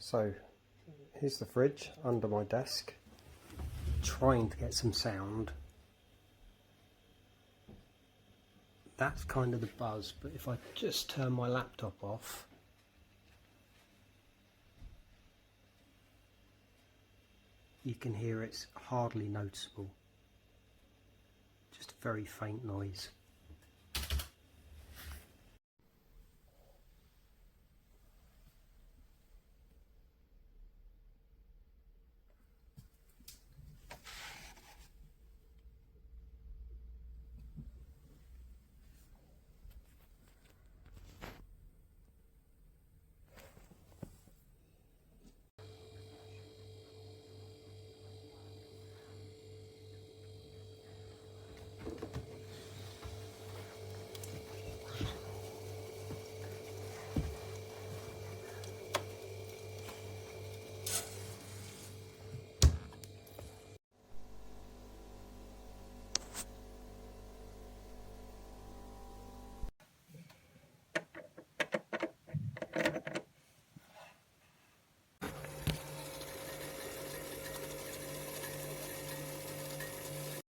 So here's the fridge under my desk, trying to get some sound. That's kind of the buzz, but if I just turn my laptop off, you can hear it's hardly noticeable. Just a very faint noise.